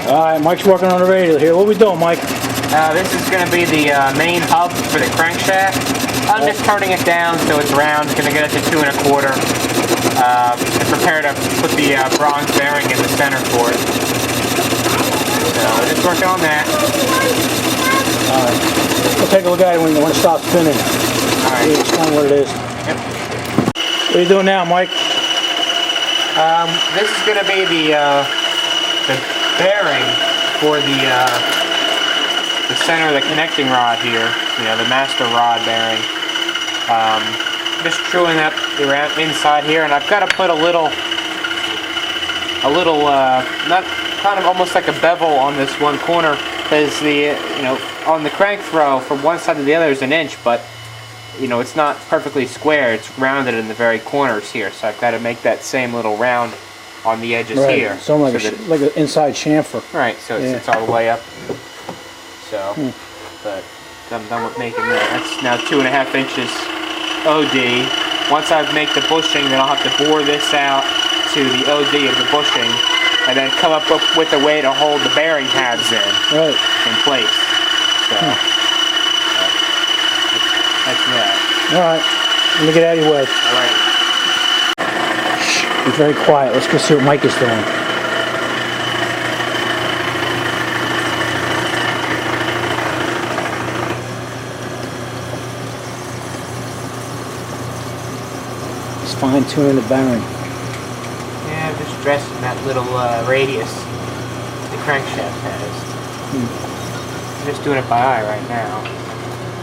Alright, Mike's working on the radial here. What are we doing, Mike? This is going to be the main hub for the crankshaft. I'm just turning it down so it's round. Going to get it to 2 1/4. And prepare to put the bronze bearing in the center for it. So just working on that. Alright. We'll take a look at it when it stops spinning. Alright. Explain what it is. Yep. What are you doing now, Mike? This is going to be the bearing for the center of the connecting rod here. You know, the master rod bearing. Just screwing up around inside here, and I've got to put a little, not kind of almost like a bevel on this one corner, because the on the crank throw from one side to the other is 1 inch, but it's not perfectly square. It's rounded in the very corners here, so I've got to make that same little round on the edges here. So like an inside chamfer. Right, so it sits all the way up. So, but I'm done with making that. That's now 2 1/2 inches OD. Once I make the bushing, then I'll have to bore this out to the OD of the bushing, and then come up with a way to hold the bearing tabs in place. So that's that. All right, let me get out of your way. All right. Be very quiet. Let's go see what Mike is doing. He's fine-tuning the bearing. Yeah, I'm just dressing that little radius the crankshaft has. I'm just doing it by eye right now.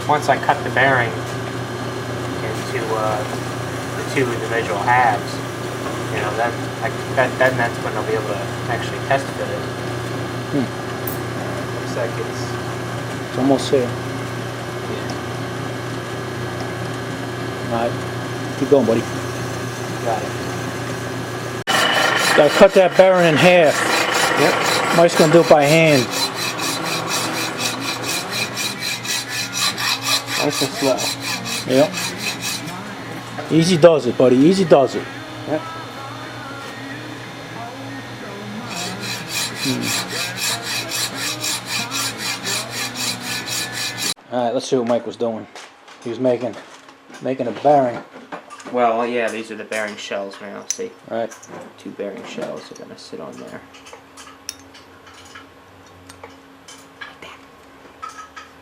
Once I cut the bearing into the 2 individual halves, then that's when I'll be able to actually test fit it. Looks like it's almost here. Yeah. Alright, keep going, buddy. Got it. Gotta cut that bearing in half. Yep. Mike's gonna do it by hand. Nice and slow. Yep. Easy does it, buddy. Easy does it. Yep. Alright, let's see what Mike was doing. He was making a bearing. Well, yeah, these are the bearing shells now, see? Right. 2 bearing shells are going to sit on there.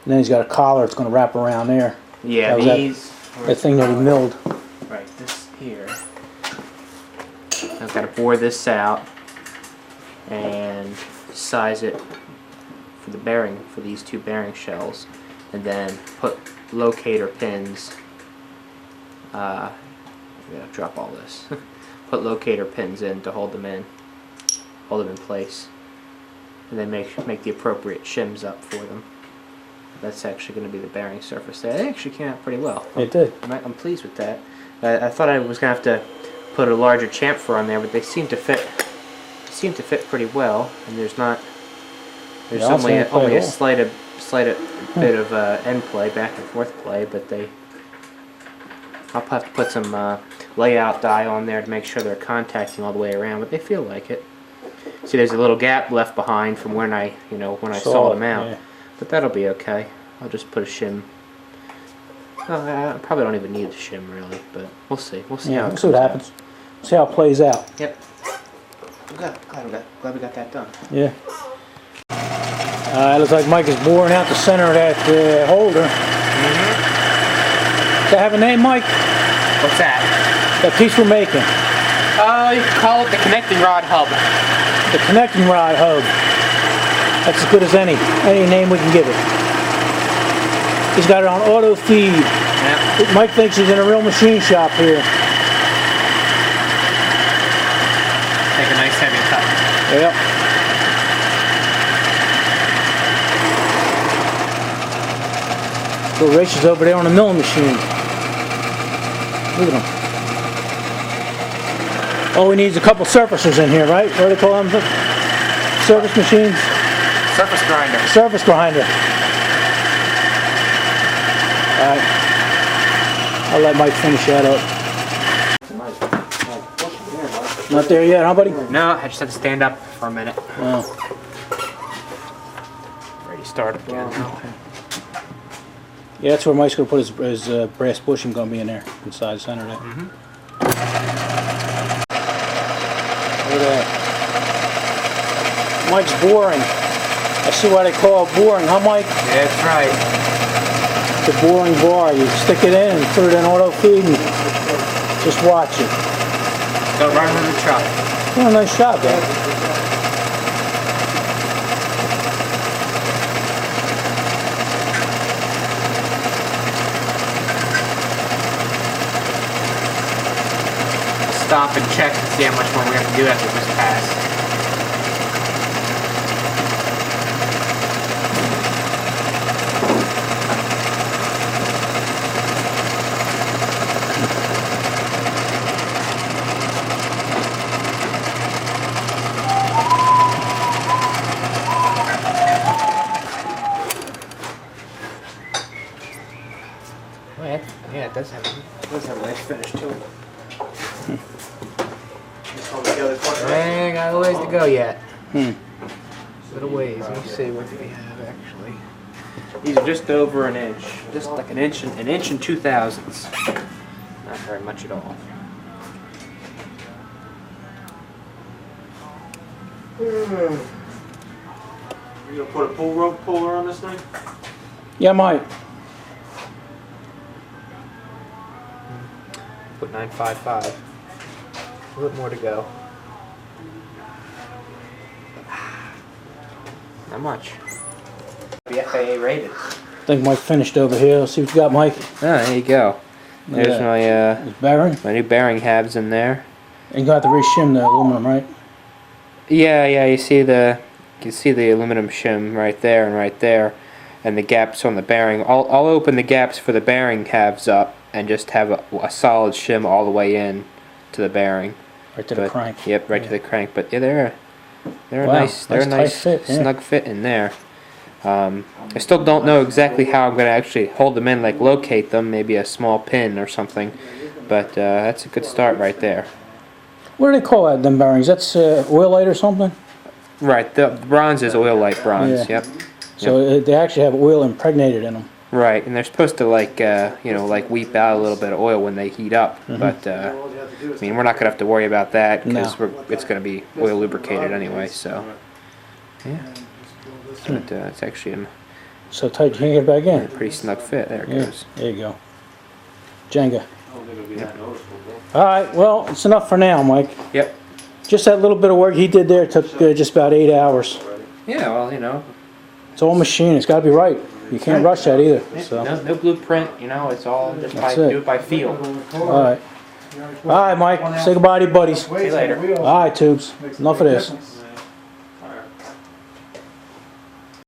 And then he's got a collar that's going to wrap around there. Yeah, that thing that he milled. Right, this here. I've got to bore this out and size it for the bearing for these 2 bearing shells, and then put locator pins. I'm gonna drop all this. Put locator pins in to hold them in place, and then make the appropriate shims up for them. That's actually going to be the bearing surface there. It actually came out pretty well. It did. I'm pleased with that. I thought I was going to have to put a larger chamfer on there, but they seem to fit. Seem to fit pretty well, and there's only a slight bit of end play, back and forth play, but I'll have to put some layout dye on there to make sure they're contacting all the way around, but they feel like it. See, there's a little gap left behind from when I sawed them out, but that'll be okay. I'll just put a shim. I probably don't even need the shim really, but we'll see. We'll see how it we'll see what happens. See how it plays out. Yep. I'm glad we got that done. Yeah. It looks like Mike is boring out the center of that holder. Does that have a name, Mike? What's that? That piece we're making. You can call it the connecting rod hub. The connecting rod hub. That's as good as any name we can give it. He's got it on auto feed. Yep. Mike thinks he's in a real machine shop here. Take a nice heavy cut. Yep. So Rachel's over there on the milling machine. Look at him. Oh, he needs a couple surfacers in here, right? What do they call them? Surface machines? Surface grinder. Surface grinder. Alright. I'll let Mike finish that up. Not there yet, huh, buddy? No, I just had to stand up for a minute. Oh. start up again now. Yeah, that's where Mike's going to put his brass bushing going to be in there, inside the center there. Look at that. Mike's boring. I see why they call it boring, huh, Mike? Yeah, that's right. The boring bar. You stick it in and put it in auto feed and just watch it. Go right with the truck. Oh, nice shot, man. Stop and check and see how much more we have to do after this pass. Oh, yeah, it does have a nice finish to it. I got a ways to go yet. Little ways. Let me see what we have actually. These are just over an inch, just like an inch and 2/1000ths. Not very much at all. You gonna put a puller on this thing? Yeah, Mike. Put 955. A little more to go. Not much. The FAA rated. I think Mike finished over here. Let's see what you got, Mike. Ah, there you go. Look at There's that. my His bearing. my new bearing halves in there. And you got to re-shim the aluminum, right? Yeah, you see the aluminum shim right there and right there, and the gaps on the bearing. I'll open the gaps for the bearing halves up and just have a solid shim all the way in to the bearing. Right to the crank. Yep, right to the crank. But yeah, they're a Wow, nice tight fit, yeah. snug fit in there. I still don't know exactly how I'm going to actually hold them in, like locate them, maybe a small pin or something. But that's a good start right there. What do they call that, them bearings? That's oil light or something? Right, the bronze is oil light bronze. Yeah. Yep. So they actually have oil impregnated in them. Right, and they're supposed to like weep out a little bit of oil when they heat up. But I mean, we're not gonna have to worry about that because it's gonna be oil lubricated anyway. So yeah, but it's actually So tight you can't get it back in. a pretty snug fit. There it Yeah, goes. there you go. Jenga. All right, well, it's enough for now, Mike. Yep. Just that little bit of work he did there took just about 8 hours. Yeah, well, you know, It's all machine. It's got to be right. You can't rush that either. So. no blueprint. You know, it's all just do it by feel. All right. All right, Mike. Say goodbye to your buddies. See you later. All right, Tubes. Enough of this.